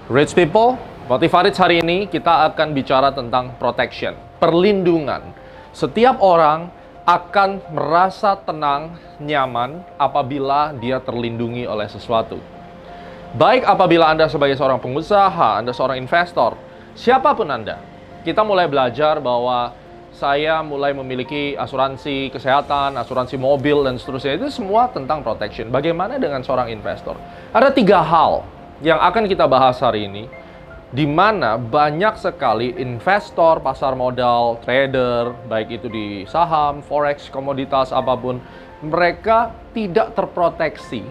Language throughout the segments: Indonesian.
Rich people, Motivaris hari ini kita akan bicara tentang protection, perlindungan. Setiap orang akan merasa tenang, nyaman apabila dia terlindungi oleh sesuatu. Baik apabila Anda sebagai seorang pengusaha, Anda seorang investor, siapapun Anda, kita mulai belajar bahwa saya mulai memiliki asuransi kesehatan, asuransi mobil, dan seterusnya. Itu semua tentang protection. Bagaimana dengan seorang investor? Ada 3 hal yang akan kita bahas hari ini, di mana banyak sekali investor, pasar modal, trader, baik itu di saham, forex, komoditas, apapun, mereka tidak terproteksi.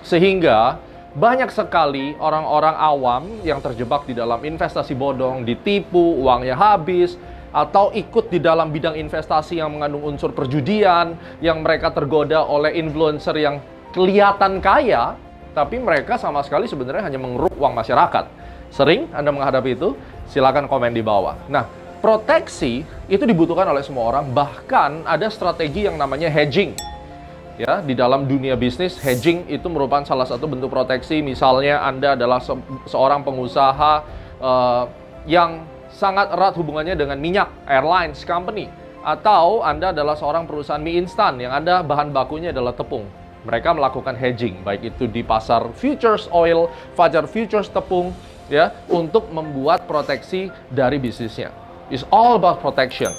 Sehingga banyak sekali orang-orang awam yang terjebak di dalam investasi bodong, ditipu, uangnya habis, atau ikut di dalam bidang investasi yang mengandung unsur perjudian, yang mereka tergoda oleh influencer yang kelihatan kaya, tapi mereka sama sekali sebenarnya hanya mengeruk uang masyarakat. Sering Anda menghadapi itu? Silakan komen di bawah. Nah, proteksi itu dibutuhkan oleh semua orang, bahkan ada strategi yang namanya hedging. Ya, di dalam dunia bisnis, hedging itu merupakan salah satu bentuk proteksi. Misalnya Anda adalah seorang pengusaha yang sangat erat hubungannya dengan minyak, airlines company, atau Anda adalah seorang perusahaan mie instan yang Anda bahan bakunya adalah tepung. Mereka melakukan hedging, baik itu di pasar futures oil, fajar futures tepung, ya, untuk membuat proteksi dari bisnisnya. It's all about protection.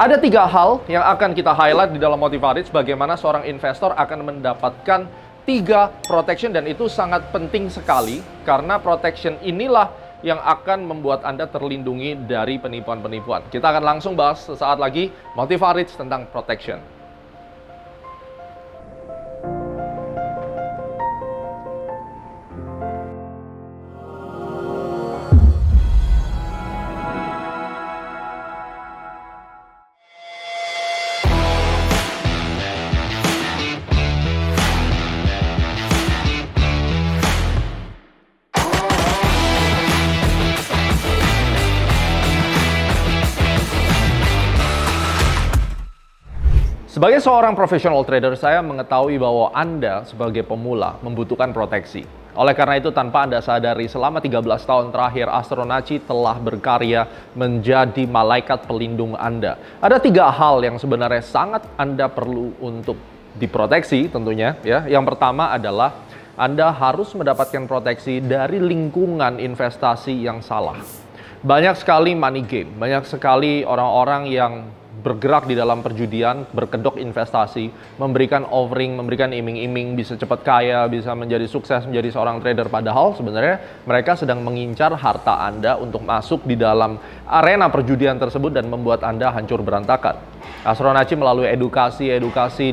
Ada 3 hal yang akan kita highlight di dalam Motivaris, bagaimana seorang investor akan mendapatkan 3 protection, dan itu sangat penting sekali, karena protection inilah yang akan membuat Anda terlindungi dari penipuan-penipuan. Kita akan langsung bahas sesaat lagi Motivaris tentang protection. Sebagai seorang professional trader, saya mengetahui bahwa Anda sebagai pemula membutuhkan proteksi. Oleh karena itu, tanpa Anda sadari, selama 13 tahun terakhir, Astronaci telah berkarya menjadi malaikat pelindung Anda. Ada 3 hal yang sebenarnya sangat Anda perlu untuk diproteksi tentunya. Ya. Yang pertama adalah Anda harus mendapatkan proteksi dari lingkungan investasi yang salah. Banyak sekali money game, banyak sekali orang-orang yang bergerak di dalam perjudian, berkedok investasi, memberikan offering, memberikan iming-iming, bisa cepat kaya, bisa menjadi sukses, menjadi seorang trader. Padahal sebenarnya mereka sedang mengincar harta Anda untuk masuk di dalam arena perjudian tersebut dan membuat Anda hancur berantakan. Astronaci melalui edukasi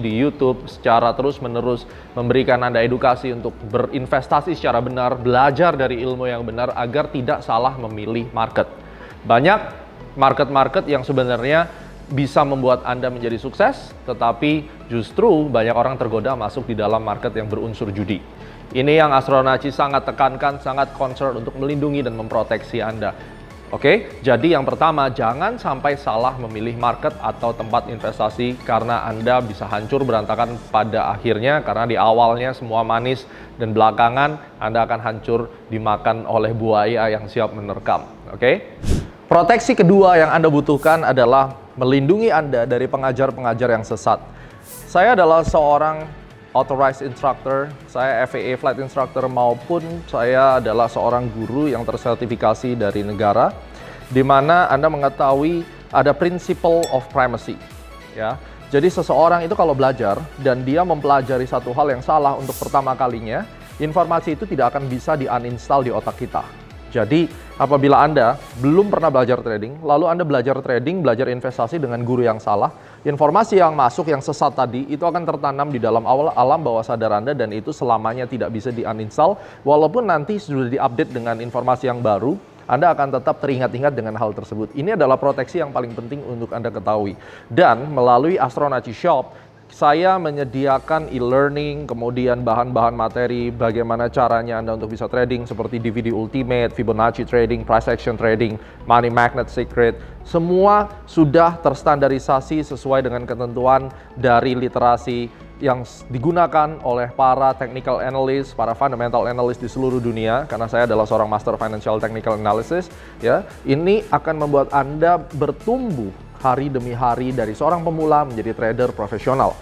di YouTube secara terus-menerus memberikan Anda edukasi untuk berinvestasi secara benar, belajar dari ilmu yang benar agar tidak salah memilih market. Banyak market-market yang sebenarnya bisa membuat Anda menjadi sukses, tetapi justru banyak orang tergoda masuk di dalam market yang berunsur judi. Ini yang Astronaci sangat tekankan, sangat concern untuk melindungi dan memproteksi Anda. Oke, jadi yang pertama, jangan sampai salah memilih market atau tempat investasi, karena Anda bisa hancur berantakan pada akhirnya, karena di awalnya semua manis dan belakangan Anda akan hancur dimakan oleh buaya yang siap menerkam. Oke? Proteksi kedua yang Anda butuhkan adalah melindungi Anda dari pengajar-pengajar yang sesat. Saya adalah seorang authorized instructor, saya FAA flight instructor, maupun saya adalah seorang guru yang tersertifikasi dari negara, di mana Anda mengetahui ada principle of primacy. Ya. Jadi seseorang itu kalau belajar dan dia mempelajari satu hal yang salah untuk pertama kalinya, informasi itu tidak akan bisa di-uninstall di otak kita. Jadi, apabila Anda belum pernah belajar trading, lalu Anda belajar trading, belajar investasi dengan guru yang salah, informasi yang masuk, yang sesat tadi, itu akan tertanam di dalam alam bawah sadar Anda, dan itu selamanya tidak bisa di-uninstall. Walaupun nanti sudah di-update dengan informasi yang baru, Anda akan tetap teringat-ingat dengan hal tersebut. Ini adalah proteksi yang paling penting untuk Anda ketahui. Dan melalui Astronaci Shop, saya menyediakan e-learning, kemudian bahan-bahan materi, bagaimana caranya Anda untuk bisa trading seperti DVD Ultimate, Fibonacci Trading, Price Action Trading, Money Magnet Secret. Semua sudah terstandarisasi sesuai dengan ketentuan dari literasi yang digunakan oleh para technical analyst, para fundamental analyst di seluruh dunia, karena saya adalah seorang master financial technical analysis, ya, ini akan membuat Anda bertumbuh hari demi hari dari seorang pemula menjadi trader profesional.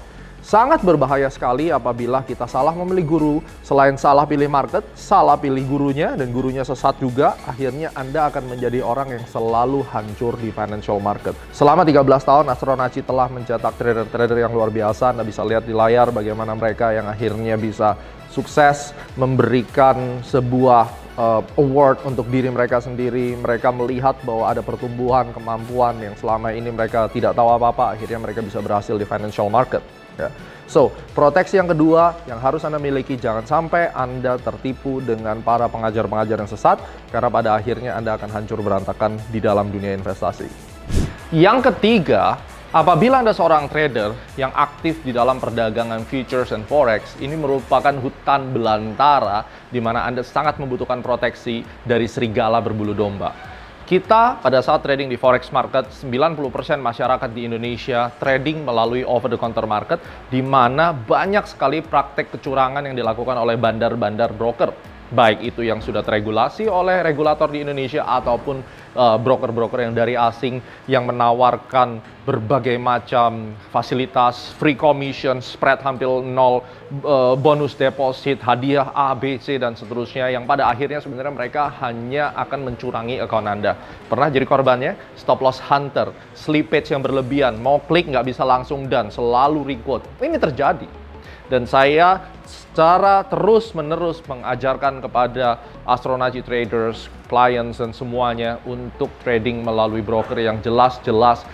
Sangat berbahaya sekali apabila kita salah memilih guru, selain salah pilih market, salah pilih gurunya, dan gurunya sesat juga, akhirnya Anda akan menjadi orang yang selalu hancur di financial market. Selama 13 tahun, Astronaci telah mencetak trader-trader yang luar biasa. Anda bisa lihat di layar bagaimana mereka yang akhirnya bisa sukses memberikan sebuah award untuk diri mereka sendiri. Mereka melihat bahwa ada pertumbuhan kemampuan yang selama ini mereka tidak tahu apa-apa, akhirnya mereka bisa berhasil di financial market. Ya. So, proteksi yang kedua yang harus Anda miliki, jangan sampai Anda tertipu dengan para pengajar-pengajar yang sesat, karena pada akhirnya Anda akan hancur berantakan di dalam dunia investasi. Yang ketiga, apabila Anda seorang trader yang aktif di dalam perdagangan futures and forex, ini merupakan hutan belantara di mana Anda sangat membutuhkan proteksi dari serigala berbulu domba. Kita pada saat trading di forex market, 90% masyarakat di Indonesia trading melalui over the counter market, di mana banyak sekali praktek kecurangan yang dilakukan oleh bandar-bandar broker. Baik itu yang sudah teregulasi oleh regulator di Indonesia ataupun broker-broker yang dari asing yang menawarkan berbagai macam fasilitas, free commission, spread hampir nol, bonus deposit, hadiah A, B, C, dan seterusnya, yang pada akhirnya sebenarnya mereka hanya akan mencurangi akun Anda. Pernah jadi korbannya? Stop loss hunter, slippage yang berlebihan, mau klik nggak bisa langsung dan selalu requote. Ini terjadi. Dan saya secara terus-menerus mengajarkan kepada Astronaci traders, clients, dan semuanya untuk trading melalui broker yang jelas-jelas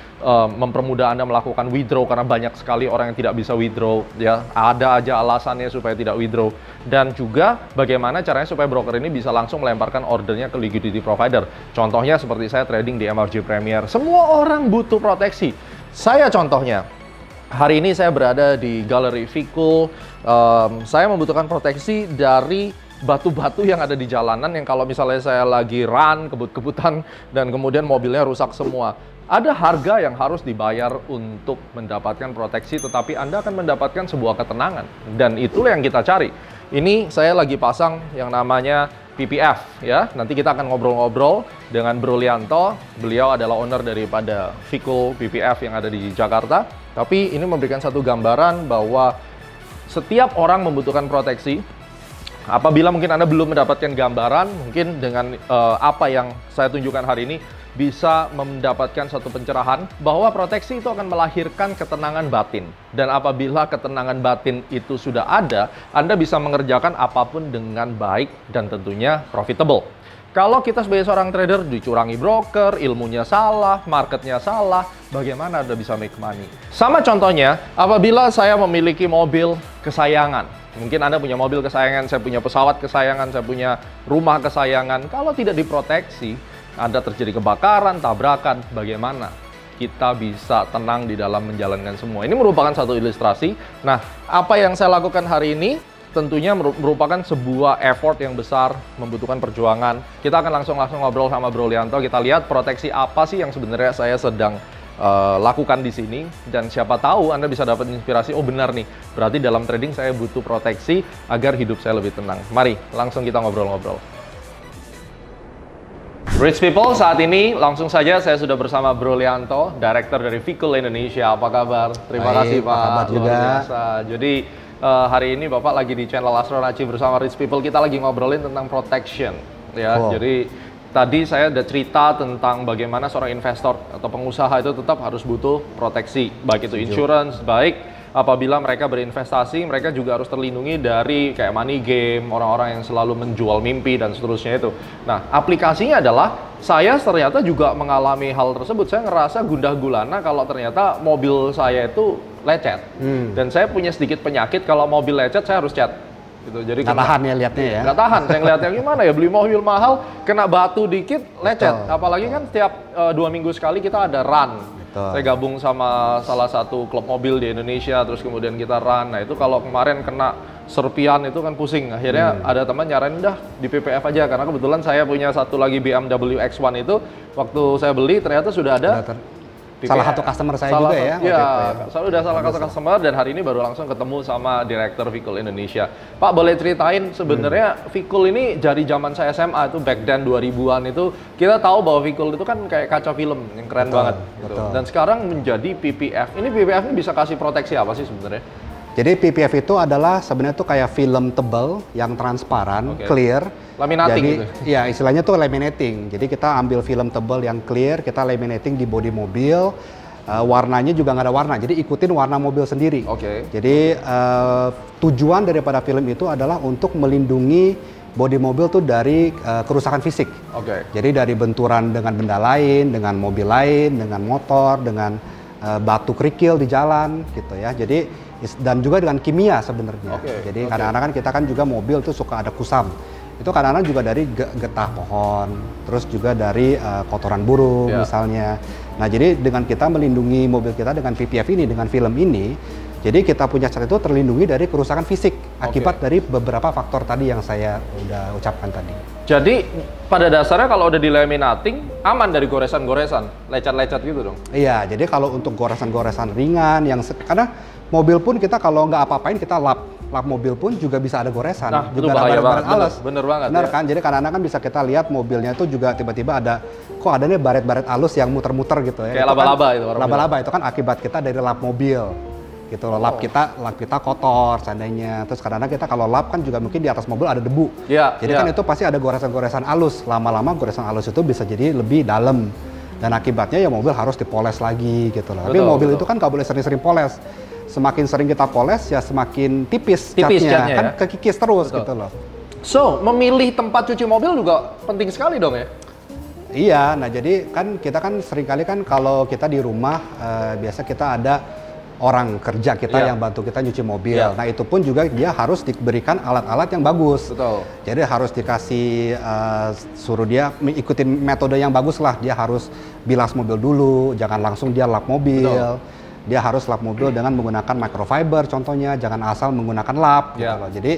mempermudah Anda melakukan withdraw, karena banyak sekali orang yang tidak bisa withdraw, ya, ada aja alasannya supaya tidak withdraw. Dan juga bagaimana caranya supaya broker ini bisa langsung melemparkan ordernya ke liquidity provider. Contohnya seperti saya trading di MRG Premier, semua orang butuh proteksi. Saya contohnya, hari ini saya berada di Galeri Fikul. Saya membutuhkan proteksi dari batu-batu yang ada di jalanan, yang kalau misalnya saya lagi run, kebut-kebutan, dan kemudian mobilnya rusak semua. Ada harga yang harus dibayar untuk mendapatkan proteksi, tetapi Anda akan mendapatkan sebuah ketenangan. Dan itulah yang kita cari. Ini saya lagi pasang yang namanya PPF, ya. Nanti kita akan ngobrol-ngobrol dengan Bro Lianto. Beliau adalah owner daripada Fikul PPF yang ada di Jakarta. Tapi ini memberikan satu gambaran bahwa setiap orang membutuhkan proteksi. Apabila mungkin Anda belum mendapatkan gambaran, mungkin dengan apa yang saya tunjukkan hari ini bisa mendapatkan satu pencerahan bahwa proteksi itu akan melahirkan ketenangan batin. Dan apabila ketenangan batin itu sudah ada, Anda bisa mengerjakan apapun dengan baik dan tentunya profitable. Kalau kita sebagai seorang trader dicurangi broker, ilmunya salah, marketnya salah, bagaimana Anda bisa make money? Sama contohnya, apabila saya memiliki mobil kesayangan. Mungkin Anda punya mobil kesayangan, saya punya pesawat kesayangan, saya punya rumah kesayangan. Kalau tidak diproteksi, Anda terjadi kebakaran, tabrakan, bagaimana kita bisa tenang di dalam menjalankan semua? Ini merupakan satu ilustrasi. Nah, apa yang saya lakukan hari ini tentunya merupakan sebuah effort yang besar, membutuhkan perjuangan. Kita akan langsung ngobrol sama Bro Lianto. Kita lihat proteksi apa sih yang sebenarnya saya sedang lakukan di sini, dan siapa tahu Anda bisa dapat inspirasi. Oh benar nih, berarti dalam trading saya butuh proteksi agar hidup saya lebih tenang. Mari langsung kita ngobrol-ngobrol. Rich people, saat ini langsung saja saya sudah bersama Bro Lianto, Director dari Fikul Indonesia. Apa kabar? Terima kasih Pak. Kabar juga. Luar biasa. Jadi hari ini Bapak lagi di channel Astronaci bersama Rich people. Kita lagi ngobrolin tentang protection, ya. Wow. Jadi tadi saya ada cerita tentang bagaimana seorang investor atau pengusaha itu tetap harus butuh proteksi, baik itu insurance, baik apabila mereka berinvestasi, mereka juga harus terlindungi dari kayak money game, orang-orang yang selalu menjual mimpi dan seterusnya itu. Nah, aplikasinya adalah saya ternyata juga mengalami hal tersebut. Saya ngerasa gundah gulana kalau ternyata mobil saya itu lecet. Dan saya punya sedikit penyakit, kalau mobil lecet saya harus cat. Gitu. Jadi nggak tahan ya lihatnya ya. Nggak tahan, saya ngeliatnya gimana ya, beli mobil mahal, kena batu dikit, lecet. Apalagi kan setiap 2 minggu sekali kita ada run. Saya gabung sama salah satu klub mobil di Indonesia, terus kemudian kita run. Nah itu kalau kemarin kena serpian itu kan pusing. Akhirnya ada teman nyaranin dah di PPF aja, karena kebetulan saya punya satu lagi BMW X1 itu, waktu saya beli ternyata sudah ada salah satu customer saya juga ya. Iya, saya udah salah satu customer dan hari ini baru langsung ketemu sama Direktur Vikul Indonesia. Pak, boleh ceritain sebenarnya Vikul ini dari zaman saya SMA itu back then 2000-an itu kita tahu bahwa Vikul itu kan kayak kaca film yang keren banget gitu. Dan sekarang menjadi PPF. Ini PPF ini bisa kasih proteksi apa sih sebenarnya? Jadi PPF itu adalah sebenarnya tuh kayak film tebal yang transparan, clear. Laminating jadi, gitu? Ya istilahnya tuh laminating. Jadi kita ambil film tebal yang clear, kita laminating di bodi mobil. Warnanya juga nggak ada warna, jadi ikutin warna mobil sendiri. Jadi tujuan daripada film itu adalah untuk melindungi bodi mobil tuh dari kerusakan fisik. Jadi dari benturan dengan benda lain, dengan mobil lain, dengan motor, dengan batu kerikil di jalan gitu ya. Jadi dan juga dengan kimia sebenarnya. Jadi kadang-kadang kan kita kan juga mobil tuh suka ada kusam. Itu kadang-kadang juga dari getah pohon, terus juga dari kotoran burung misalnya. Nah jadi dengan kita melindungi mobil kita dengan PPF ini, dengan film ini, jadi kita punya cat itu terlindungi dari kerusakan fisik akibat dari beberapa faktor tadi yang saya udah ucapkan tadi. Jadi pada dasarnya kalau udah di laminating aman dari goresan-goresan, lecet-lecet gitu dong? Iya, jadi kalau untuk goresan-goresan ringan yang karena mobil pun kita kalau nggak apa-apain kita lap mobil pun juga bisa ada goresan. Nah, juga itu bahaya banget. Bener banget. Bener kan? Jadi kadang-kadang kan bisa kita lihat mobilnya itu juga tiba-tiba ada, kok ada nih baret-baret halus yang muter-muter gitu ya. Kayak laba-laba itu. Laba-laba itu kan akibat kita dari lap mobil. Gitu loh, lap kita kotor seandainya. Terus kadang-kadang kita kalau lap kan juga mungkin di atas mobil ada debu. Jadi kan itu pasti ada goresan-goresan halus. Lama-lama goresan halus itu bisa jadi lebih dalam. Dan akibatnya ya mobil harus dipoles lagi gitu loh. Tapi mobil itu kan nggak boleh sering-sering poles. Semakin sering kita poles ya semakin tipis catnya kan kekikis terus gitu loh. So, memilih tempat cuci mobil juga penting sekali dong ya? Iya, nah jadi kan kita kan seringkali kan kalau kita di rumah biasa kita ada orang kerja kita yang bantu kita nyuci mobil. Nah itu pun juga dia harus diberikan alat-alat yang bagus. Jadi harus dikasih suruh dia ikutin metode yang bagus lah. Dia harus bilas mobil dulu, jangan langsung dia lap mobil. Dia harus lap mobil dengan menggunakan microfiber contohnya, jangan asal menggunakan lap gitu loh. Jadi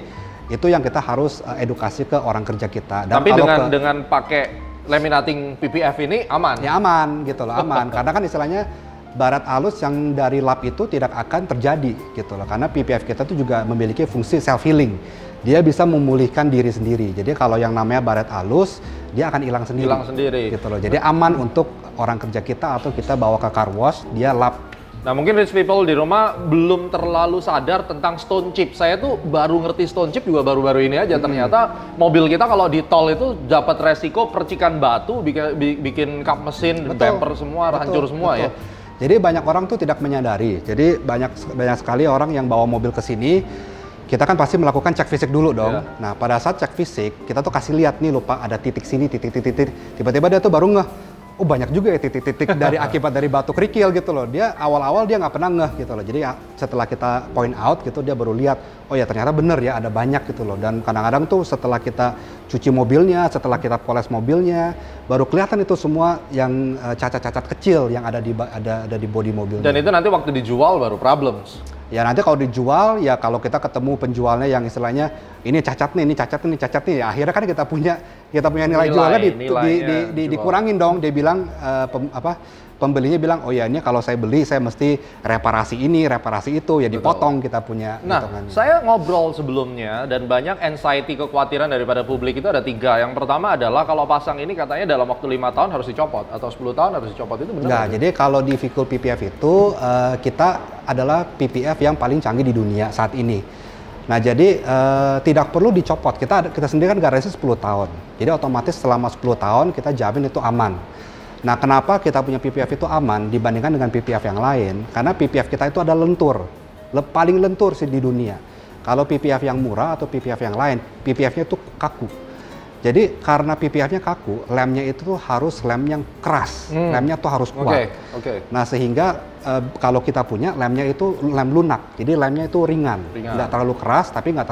itu yang kita harus edukasi ke orang kerja kita. Dan tapi dengan pakai laminating PPF ini aman? Ya aman gitu loh, aman. Karena kan istilahnya barat halus yang dari lap itu tidak akan terjadi gitu loh. Karena PPF kita itu juga memiliki fungsi self healing. Dia bisa memulihkan diri sendiri. Jadi kalau yang namanya baret halus, dia akan hilang sendiri. Gitu loh. Jadi aman untuk orang kerja kita atau kita bawa ke car wash, dia lap. Nah mungkin rich people di rumah belum terlalu sadar tentang stone chip. Saya tuh baru ngerti stone chip juga baru-baru ini aja. Ternyata mobil kita kalau di tol itu dapat resiko percikan batu, bikin kap mesin, bumper semua, hancur semua ya. Jadi banyak orang tuh tidak menyadari. Jadi banyak sekali orang yang bawa mobil ke sini, kita kan pasti melakukan cek fisik dulu dong. Nah pada saat cek fisik, kita tuh kasih lihat nih lupa ada titik sini, titik-titik. Tiba-tiba dia tuh baru ngeh. Oh banyak juga ya titik-titik dari akibat dari batu kerikil gitu loh. Dia awal-awal dia nggak pernah ngeh gitu loh. Jadi setelah kita point out gitu dia baru lihat, oh ya ternyata bener ya ada banyak gitu loh. Dan kadang-kadang tuh setelah kita cuci mobilnya, setelah kita poles mobilnya, baru kelihatan itu semua yang cacat-cacat kecil yang ada di bodi mobilnya. Dan itu nanti waktu dijual baru problems. Ya nanti kalau dijual ya kalau kita ketemu penjualnya yang istilahnya ini cacat nih, ini cacat nih, ini cacat nih, ya akhirnya kan kita punya nilai jualnya dikurangin dong. Dia bilang pembelinya bilang oh ya ini kalau saya beli saya mesti reparasi ini, reparasi itu, ya dipotong kita punya. Nah, saya ngobrol sebelumnya dan banyak anxiety kekhawatiran daripada publik itu ada 3. Yang pertama adalah kalau pasang ini katanya dalam waktu 5 tahun harus dicopot atau 10 tahun harus dicopot, itu benar? Enggak, jadi kalau di Vikul PPF itu kita adalah PPF yang paling canggih di dunia saat ini. Nah jadi tidak perlu dicopot, kita sendiri kan garansi 10 tahun. Jadi otomatis selama 10 tahun kita jamin itu aman. Nah kenapa kita punya PPF itu aman dibandingkan dengan PPF yang lain? Karena PPF kita itu ada lentur, paling lentur sih di dunia. Kalau PPF yang murah atau PPF yang lain, PPF-nya itu kaku. Jadi karena PPF-nya kaku, lemnya itu tuh harus lem yang keras, lemnya tuh harus kuat. Nah sehingga kalau kita punya lemnya itu lem lunak, jadi lemnya itu ringan. Nggak terlalu keras tapi nggak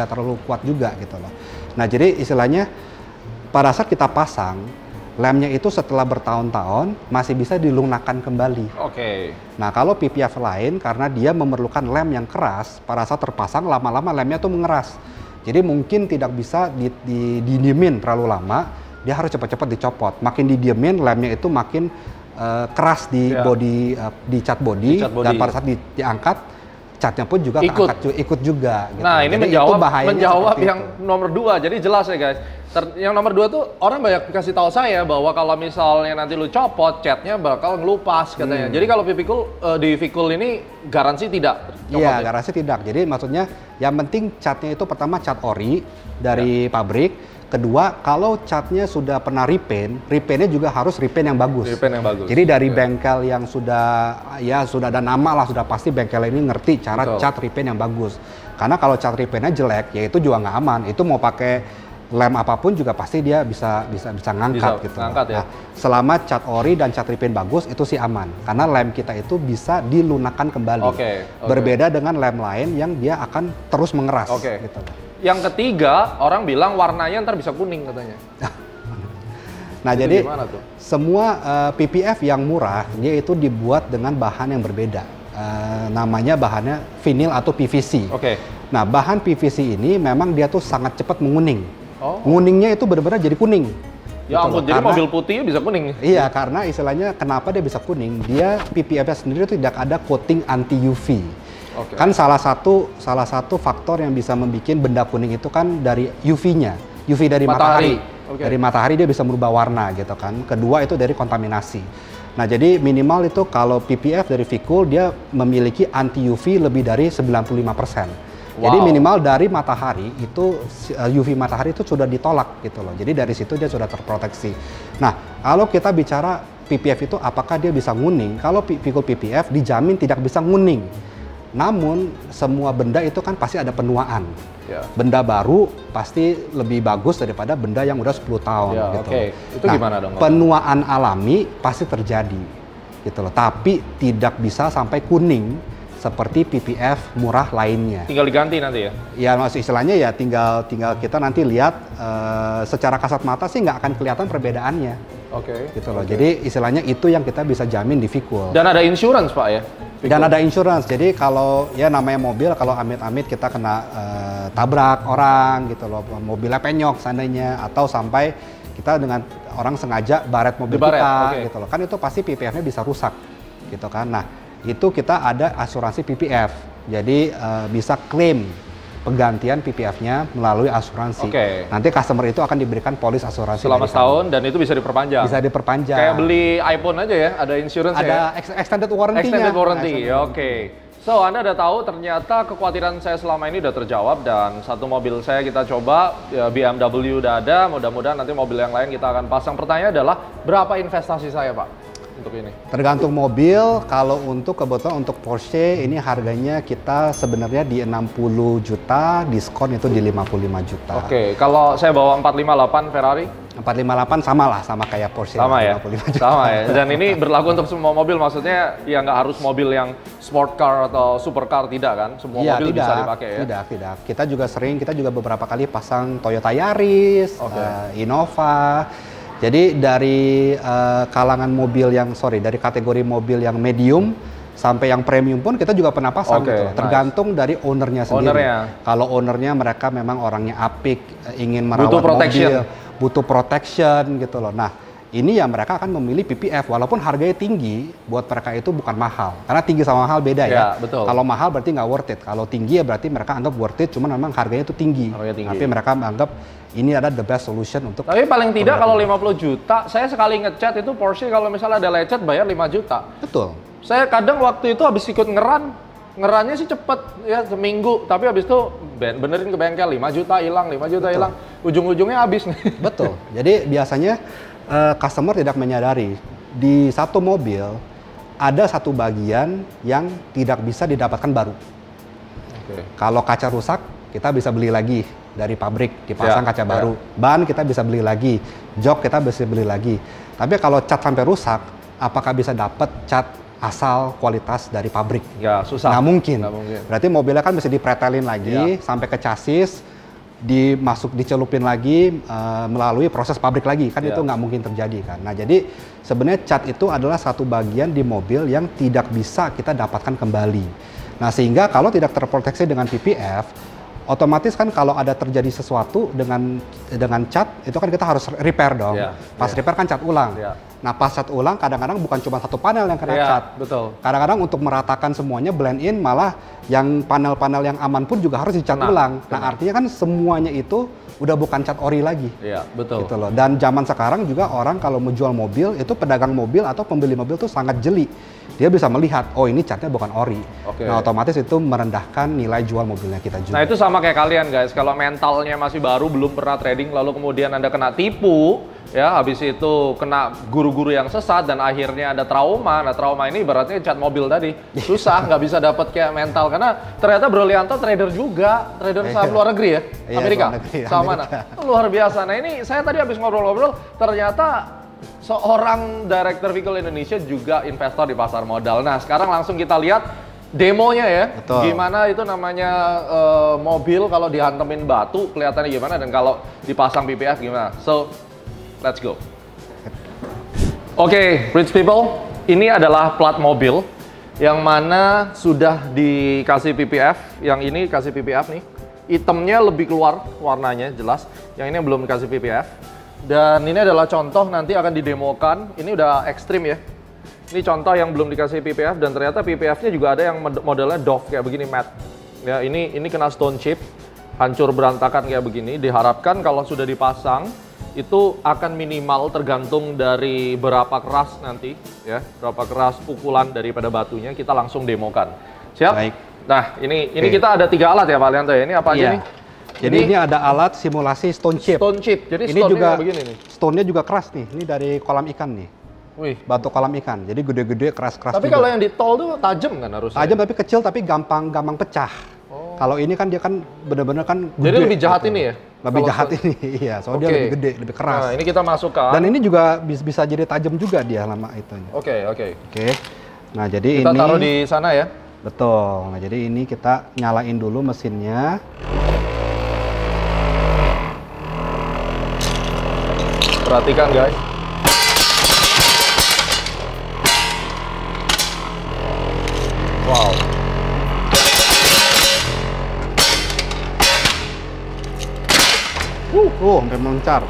terlalu kuat juga gitu loh. Nah jadi istilahnya pada saat kita pasang lemnya itu setelah bertahun-tahun masih bisa dilunakkan kembali. Nah kalau PPF lain karena dia memerlukan lem yang keras, pada saat terpasang lama-lama lemnya tuh mengeras. Jadi mungkin tidak bisa didiemin terlalu lama, dia harus cepat-cepat dicopot. Makin didiemin lemnya itu makin keras di body, di cat body, dan pada saat diangkat catnya pun juga ikut juga. Gitu. Nah ini jadi menjawab yang nomor 2. Jadi jelas ya guys. Yang nomor 2 tuh orang banyak kasih tahu saya bahwa kalau misalnya nanti lu copot, catnya bakal ngelupas katanya. Jadi kalau di Vicul ini garansi tidak? Iya, garansi tidak. Jadi maksudnya yang penting catnya itu pertama cat ori dari pabrik. Kedua, kalau catnya sudah pernah repaint, repaintnya juga harus repaint yang bagus. Repaint yang bagus. Jadi dari bengkel yang sudah ada nama lah, sudah pasti bengkel ini ngerti cara cat repaint yang bagus. Karena kalau cat repaintnya jelek, ya itu juga nggak aman. Itu mau pakai lem apapun juga pasti dia bisa ngangkat gitu. Ngangkat, ya. Nah, selama cat ori dan cat repaint bagus itu sih aman. Karena lem kita itu bisa dilunakkan kembali. Berbeda dengan lem lain yang dia akan terus mengeras. Gitu. Yang ketiga, orang bilang warnanya ntar bisa kuning katanya. Nah, jadi semua PPF yang murah, dia itu dibuat dengan bahan yang berbeda. Namanya bahannya vinil atau PVC. Nah, bahan PVC ini memang dia tuh sangat cepat menguning. Nguningnya itu benar-benar jadi kuning. Ya ampun, jadi mobil putih bisa kuning? Iya, karena istilahnya kenapa dia bisa kuning, dia PPF-nya sendiri itu tidak ada coating anti UV. Kan salah satu faktor yang bisa membuat benda kuning itu kan dari UV-nya, UV dari matahari. Dari matahari dia bisa merubah warna gitu kan. Kedua itu dari kontaminasi. Nah, jadi minimal itu kalau PPF dari Vicul dia memiliki anti UV lebih dari 95%. Jadi minimal dari matahari itu UV matahari itu sudah ditolak gitu loh. Jadi dari situ dia sudah terproteksi. Nah, kalau kita bicara PPF itu apakah dia bisa nguning? Kalau Vicul PPF dijamin tidak bisa nguning. Namun semua benda itu kan pasti ada penuaan. Benda baru pasti lebih bagus daripada benda yang udah 10 tahun gitu. Itu gimana dong? Penuaan alami pasti terjadi gitu loh. Tapi tidak bisa sampai kuning seperti PPF murah lainnya. Tinggal diganti nanti ya? Ya, maksud istilahnya ya tinggal kita nanti lihat secara kasat mata sih nggak akan kelihatan perbedaannya. Gitu loh. Jadi istilahnya itu yang kita bisa jamin di Vicul. Dan ada insurance Pak ya? Dan ada insurance. Jadi kalau ya namanya mobil, kalau amit-amit kita kena tabrak orang gitu loh, mobilnya penyok seandainya, atau sampai kita dengan orang sengaja baret mobil kita gitu loh. Kan itu pasti PPF-nya bisa rusak gitu kan. Nah, itu kita ada asuransi PPF. Jadi bisa klaim penggantian PPF-nya melalui asuransi. Nanti customer itu akan diberikan polis asuransi selama setahun dan itu bisa diperpanjang. Bisa diperpanjang. Kayak beli iPhone aja ya, ada insurance ya. Ada extended warranty-nya. Extended warranty. So, Anda udah tahu ternyata kekhawatiran saya selama ini udah terjawab, dan satu mobil saya kita coba, ya, BMW udah ada, mudah-mudahan nanti mobil yang lain kita akan pasang. Pertanyaannya adalah, berapa investasi saya Pak untuk ini? Tergantung mobil. Kalau kebetulan untuk Porsche ini harganya kita sebenarnya di 60 juta, diskon itu di 55 juta. Kalau saya bawa 458 Ferrari? 458 sama kayak Porsche. Sama ya? Sama ya. Dan ini berlaku untuk semua mobil, maksudnya ya nggak harus mobil yang sport car atau supercar, tidak kan? Semua mobil bisa dipakai ya? Tidak. Kita juga beberapa kali pasang Toyota Yaris, Innova. Jadi dari dari kategori mobil yang medium sampai yang premium pun kita juga pernah pasang gitu. Tergantung dari ownernya sendiri. Kalau ownernya mereka memang orangnya apik, ingin merawat mobil, butuh protection gitu loh. Nah, ini ya mereka akan memilih PPF walaupun harganya tinggi, buat mereka itu bukan mahal. Karena tinggi sama mahal beda ya. Kalau mahal berarti nggak worth it. Kalau tinggi ya berarti mereka anggap worth it, cuman memang harganya itu tinggi. Tapi mereka menganggap ini adalah the best solution untuk. Tapi paling tidak kalau 50 juta, saya sekali ngecat itu Porsche kalau misalnya ada lecet bayar 5 juta. Betul. Saya kadang waktu itu habis ikut ngerannya sih cepet ya, seminggu, tapi habis itu benerin ke bengkel 5 juta hilang, 5 juta hilang, ujung-ujungnya habis nih. Betul. Jadi biasanya customer tidak menyadari di satu mobil ada satu bagian yang tidak bisa didapatkan baru. Kalau kaca rusak kita bisa beli lagi dari pabrik, dipasang kaca baru. Ban kita bisa beli lagi, jok kita bisa beli lagi. Tapi kalau cat sampai rusak, apakah bisa dapat cat asal kualitas dari pabrik? Ya, susah. Nggak mungkin. Berarti mobilnya kan bisa dipretelin lagi sampai ke chassis, dicelupin lagi melalui proses pabrik lagi. Kan itu nggak mungkin terjadi kan. Nah, jadi sebenarnya cat itu adalah satu bagian di mobil yang tidak bisa kita dapatkan kembali. Nah, sehingga kalau tidak terproteksi dengan PPF, otomatis kan kalau ada terjadi sesuatu dengan cat, itu kan kita harus repair dong. Pas repair kan cat ulang. Nah, pas cat ulang kadang-kadang bukan cuma satu panel yang kena cat. Betul. Kadang-kadang untuk meratakan semuanya blend in, malah yang panel-panel yang aman pun juga harus dicat ulang. Nah, artinya kan semuanya itu udah bukan cat ori lagi. Iya, betul. Gitu loh. Dan zaman sekarang juga orang kalau mau jual mobil, itu pedagang mobil atau pembeli mobil tuh sangat jeli. Dia bisa melihat, oh ini catnya bukan ori. Nah, otomatis itu merendahkan nilai jual mobilnya kita juga. Nah, itu sama kayak kalian guys, kalau mentalnya masih baru, belum pernah trading, lalu kemudian Anda kena tipu, ya habis itu kena guru-guru yang sesat dan akhirnya ada trauma. Nah, trauma ini berarti cat mobil tadi susah, nggak bisa dapat kayak mental, karena ternyata Brolianto trader juga, trader saham luar negeri ya, Amerika, sama mana, luar biasa. Nah, ini saya tadi habis ngobrol-ngobrol, ternyata seorang Director Vehicle Indonesia juga investor di pasar modal. Nah, sekarang langsung kita lihat demonya ya. Betul. Gimana itu namanya mobil kalau dihantemin batu kelihatannya gimana, dan kalau dipasang PPF gimana. So, let's go. Oke, rich people, ini adalah plat mobil yang mana sudah dikasih PPF. Yang ini kasih PPF nih. Hitamnya lebih keluar warnanya jelas. Yang ini belum dikasih PPF. Dan ini adalah contoh nanti akan didemokan. Ini udah ekstrim ya. Ini contoh yang belum dikasih PPF, dan ternyata PPF-nya juga ada yang modelnya Dove kayak begini, matte. Ya, ini kena stone chip, hancur berantakan kayak begini. Diharapkan kalau sudah dipasang itu akan minimal tergantung dari berapa keras nanti ya, berapa keras pukulan daripada batunya. Kita langsung demokan. Siap? Baik. Nah, ini kita ada 3 alat ya Pak Lianto ya. Ini apa aja nih? Jadi ini ada alat simulasi stone chip. Stone chip. Jadi ini juga begini nih. Stone-nya juga keras nih. Ini dari kolam ikan nih. Wih, batu kolam ikan. Jadi gede-gede, keras-keras. Tapi kalau yang di tol tuh tajam kan harusnya? Tajam tapi kecil, tapi gampang pecah. Oh. Kalau ini kan dia kan bener-bener kan gede. Jadi lebih jahat gitu. Ini ya? Lebih jahat ini, iya. Soalnya dia lebih gede, lebih keras. Nah, ini kita masukkan. Dan ini juga bisa jadi tajam juga dia lama itunya. Oke. Nah, jadi kita ini taruh di sana ya? Betul. Nah, jadi ini kita nyalain dulu mesinnya. Perhatikan guys. Wow. Sampai melencar.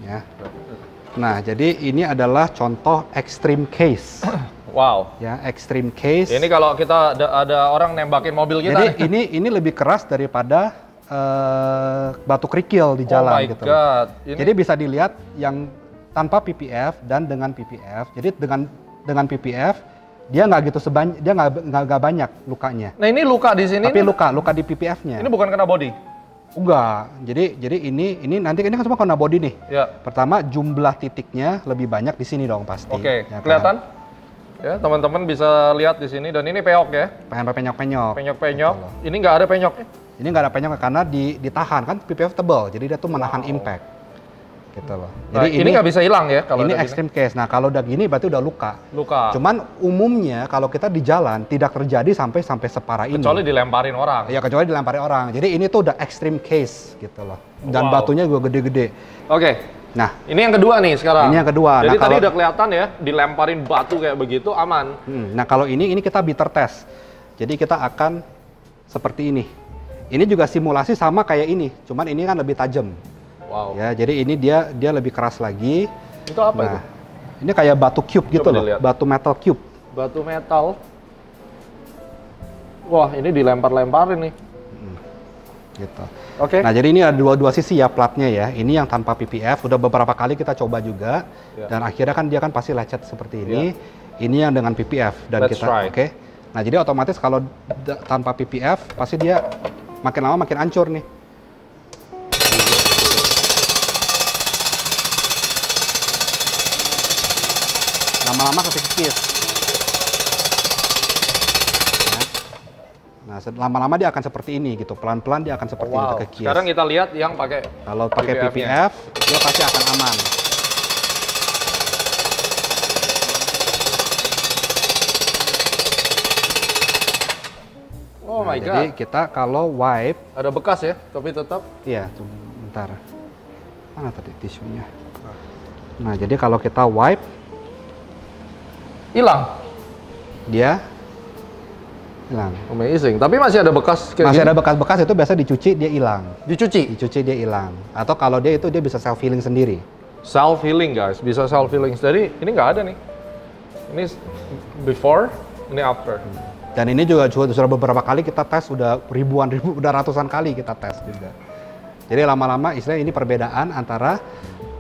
Ya. Nah, jadi ini adalah contoh extreme case. Wow. Ya, extreme case. Ini kalau kita ada orang nembakin mobil kita. Jadi ini lebih keras daripada batu kerikil di jalan gitu. Oh my God. Jadi bisa dilihat yang tanpa PPF dan dengan PPF. Jadi dengan PPF dia nggak gitu dia nggak banyak lukanya. Nah, ini luka di sini. Tapi luka di PPF-nya. Ini bukan kena body. Enggak. Jadi ini nanti ini kan semua kena body nih. Ya. Pertama jumlah titiknya lebih banyak di sini dong pasti. Oke. Ya, kelihatan? Kan? Ya, teman-teman bisa lihat di sini, dan ini penyok ya. Penyok-penyok. Penyok-penyok. Ini nggak ada penyoknya. Ini nggak ada penyok karena ditahan kan PPF tebal, jadi dia tuh menahan impact. Gitu loh. Jadi ini nggak bisa hilang ya kalau ini extreme case. Nah, kalau udah gini berarti udah luka. Cuman umumnya kalau kita di jalan tidak terjadi sampai separah ini. Kecuali dilemparin orang. Ya, kecuali dilemparin orang. Jadi ini tuh udah extreme case gitu loh. Dan batunya juga gede-gede. Oke. Nah, ini yang kedua nih sekarang. Ini yang kedua. Jadi tadi udah kelihatan ya, dilemparin batu kayak begitu aman. Nah, kalau ini kita bitter test. Jadi kita akan seperti ini. Ini juga simulasi sama kayak ini, cuman ini kan lebih tajam. Wow. Ya, jadi ini dia lebih keras lagi. Itu apa itu? Ini kayak batu cube gitu loh, batu metal cube. Batu metal. Wah, ini dilempar-lemparin nih. Gitu. Oke. Nah, jadi ini ada dua sisi ya platnya ya. Ini yang tanpa PPF, udah beberapa kali kita coba juga, dan akhirnya kan dia kan pasti lecet seperti ini. Ini yang dengan PPF dan oke. Nah, jadi otomatis kalau tanpa PPF pasti dia makin lama makin hancur nih. Lama-lama kekikis. Nah, lama-lama dia akan seperti ini gitu, pelan-pelan dia akan seperti ini kekikis. Sekarang kita lihat yang pakai. Kalau pakai PPF, dia pasti akan aman. Oh my God. Jadi kita kalau wipe, ada bekas ya, tapi tetap. Iya, bentar. Mana tadi tisunya? Nah, jadi kalau kita wipe, hilang. Dia Hilang. Amazing. Tapi masih ada bekas kayak Masih gini? ada bekas-bekas itu biasa dicuci dia hilang. Dicuci? Dicuci dia hilang. Atau kalau dia bisa self healing sendiri. Self healing guys, bisa self healing. Jadi ini nggak ada nih. Ini before, ini after. Dan ini juga sudah beberapa kali kita tes, udah udah ratusan kali kita tes juga. Jadi lama-lama istilahnya ini perbedaan antara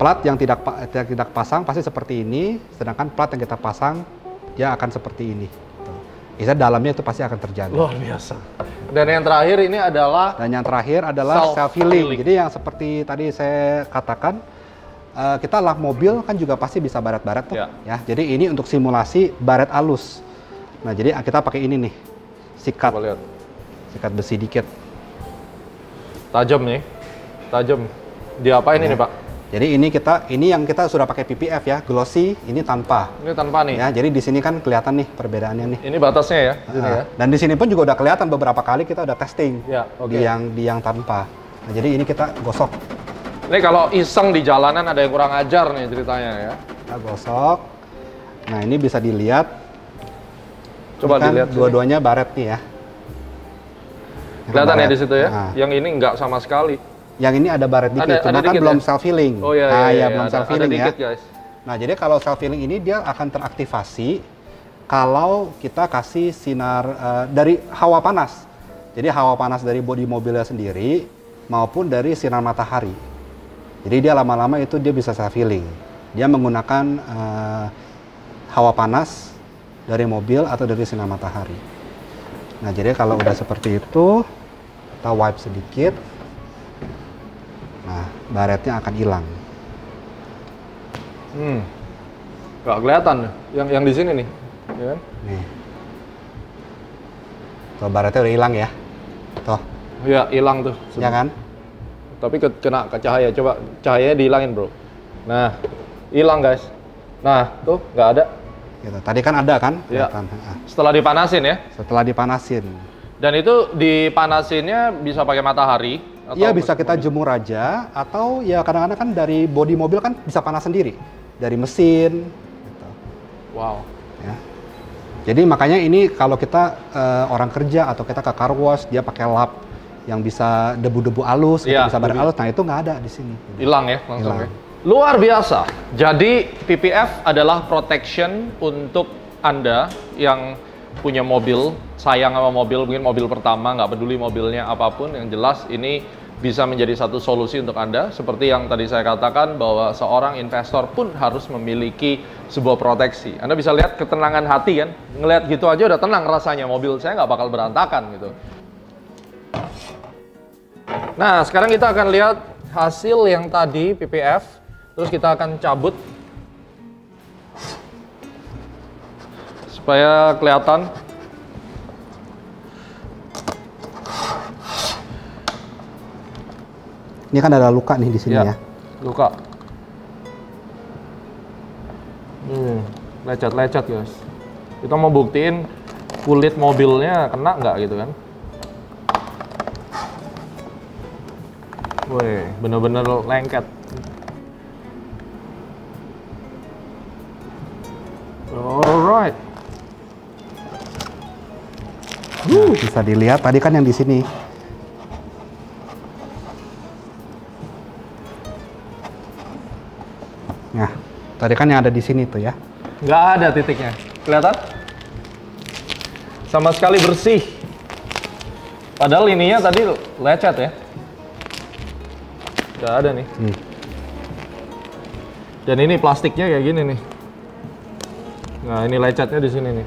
plat yang tidak pasang pasti seperti ini, sedangkan plat yang kita pasang dia akan seperti ini. Istilah dalamnya itu pasti akan terjaga. Luar biasa. Dan yang terakhir ini adalah self healing. Jadi yang seperti tadi saya katakan, kita lap mobil kan juga pasti bisa baret-baret tuh, ya. Jadi ini untuk simulasi baret halus. Nah, jadi kita pakai ini nih, sikat besi dikit. Tajam nih, tajam. Diapain ini Pak? Jadi ini yang kita sudah pakai PPF ya, glossy, ini tanpa. Ini tanpa nih. Ya, jadi di sini kan kelihatan nih perbedaannya nih. Ini batasnya ya, di sini ya. Dan di sini pun juga udah kelihatan beberapa kali kita udah testing di yang tanpa. Nah, jadi ini kita gosok. Ini kalau iseng di jalanan ada yang kurang ajar nih ceritanya ya. Kita gosok. Nah, ini bisa dilihat. Coba kan dilihat. Dua-duanya baret nih ya. Kelihatan ya di situ ya. Nah. Yang ini enggak sama sekali. Yang ini ada baret dikit, cuma kan belum self healing. Oh iya, belum self healing ya. Dikit, guys. Nah, jadi kalau self healing ini dia akan teraktivasi kalau kita kasih sinar dari hawa panas. Jadi hawa panas dari bodi mobilnya sendiri maupun dari sinar matahari. Jadi dia lama-lama itu dia bisa self healing. Dia menggunakan hawa panas dari mobil atau dari sinar matahari. Nah, jadi kalau udah seperti itu, kita wipe sedikit. Nah, baretnya akan hilang. Nggak kelihatan yang di sini nih, ya kan? Nih. Tuh, baretnya udah hilang ya. Tuh. Iya, hilang tuh. Ya kan? Tapi kena ke cahaya. Coba cahayanya dihilangin, bro. Nah, hilang guys. Nah, tuh nggak ada. Gitu. Tadi kan ada kan? Iya. Setelah dipanasin ya? Setelah dipanasin. Dan itu dipanasinnya bisa pakai matahari? Iya, bisa kita jemur aja. Atau ya kadang-kadang kan dari bodi mobil kan bisa panas sendiri. Dari mesin. Gitu. Wow. Ya. Jadi makanya ini kalau kita orang kerja atau kita ke car wash, dia pakai lap yang bisa debu-debu halus, bisa baret halus. Nah, itu nggak ada di sini. Hilang ya langsung ya? Luar biasa. Jadi PPF adalah protection untuk Anda yang punya mobil, sayang sama mobil, mungkin mobil pertama, nggak peduli mobilnya apapun, yang jelas ini bisa menjadi satu solusi untuk Anda. Seperti yang tadi saya katakan bahwa seorang investor pun harus memiliki sebuah proteksi. Anda bisa lihat ketenangan hati kan, ngelihat gitu aja udah tenang rasanya, mobil saya nggak bakal berantakan gitu. Nah, sekarang kita akan lihat hasil yang tadi PPF. Terus kita akan cabut supaya kelihatan. Ini kan ada luka nih di sini ya. Luka. Lecet-lecet guys. Kita mau buktiin kulit mobilnya kena nggak gitu kan. Wih, bener-bener lengket. Alright. Nah, bisa dilihat tadi kan yang di sini. Nah, tadi kan yang ada di sini tuh ya. Nggak ada titiknya. Kelihatan? Sama sekali bersih. Padahal ininya tadi lecet ya. Nggak ada nih. Dan ini plastiknya kayak gini nih. Nah, ini lecetnya di sini nih.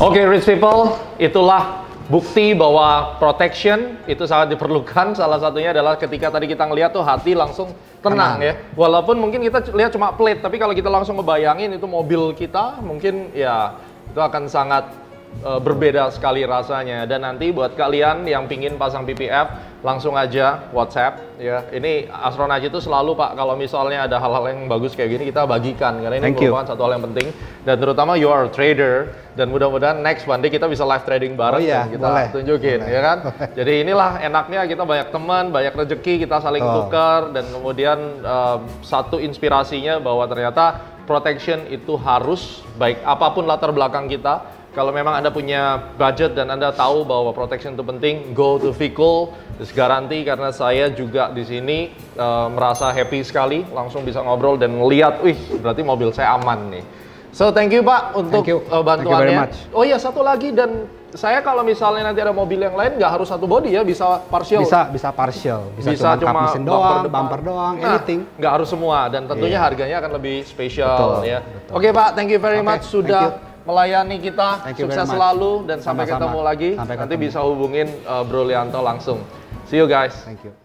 Oke, rich people, itulah bukti bahwa protection itu sangat diperlukan. Salah satunya adalah ketika tadi kita ngeliat tuh hati langsung tenang ya. Walaupun mungkin kita lihat cuma plate, tapi kalau kita langsung ngebayangin itu mobil kita, mungkin ya itu akan sangat berbeda sekali rasanya. Dan nanti buat kalian yang pingin pasang PPF, langsung aja WhatsApp ya. Ini Astronaci itu selalu Pak, kalau misalnya ada hal-hal yang bagus kayak gini kita bagikan karena ini merupakan satu hal yang penting, dan terutama you are a trader, dan mudah-mudahan next one day kita bisa live trading bareng dan kita tunjukin ya kan. Jadi inilah enaknya kita banyak teman, banyak rezeki, kita saling tukar, dan kemudian satu inspirasinya bahwa ternyata protection itu harus, baik apapun latar belakang kita, Kalau memang Anda punya budget dan Anda tahu bahwa protection itu penting, go to Vehicle. Terus garanti, karena saya juga di sini merasa happy sekali, langsung bisa ngobrol dan ngeliat, wih, berarti mobil saya aman nih. So thank you Pak untuk bantuannya. Oh iya, satu lagi, dan saya kalau misalnya nanti ada mobil yang lain nggak harus satu body ya, bisa partial. Bisa partial, bisa cuma mesin doang, bumper doang, anything. Nggak harus semua, dan tentunya harganya akan lebih spesial ya. Oke Pak, thank you very much sudah melayani kita. Sukses selalu dan sampai ketemu lagi. Nanti bisa hubungin Bro Lianto langsung. See you guys. Thank you.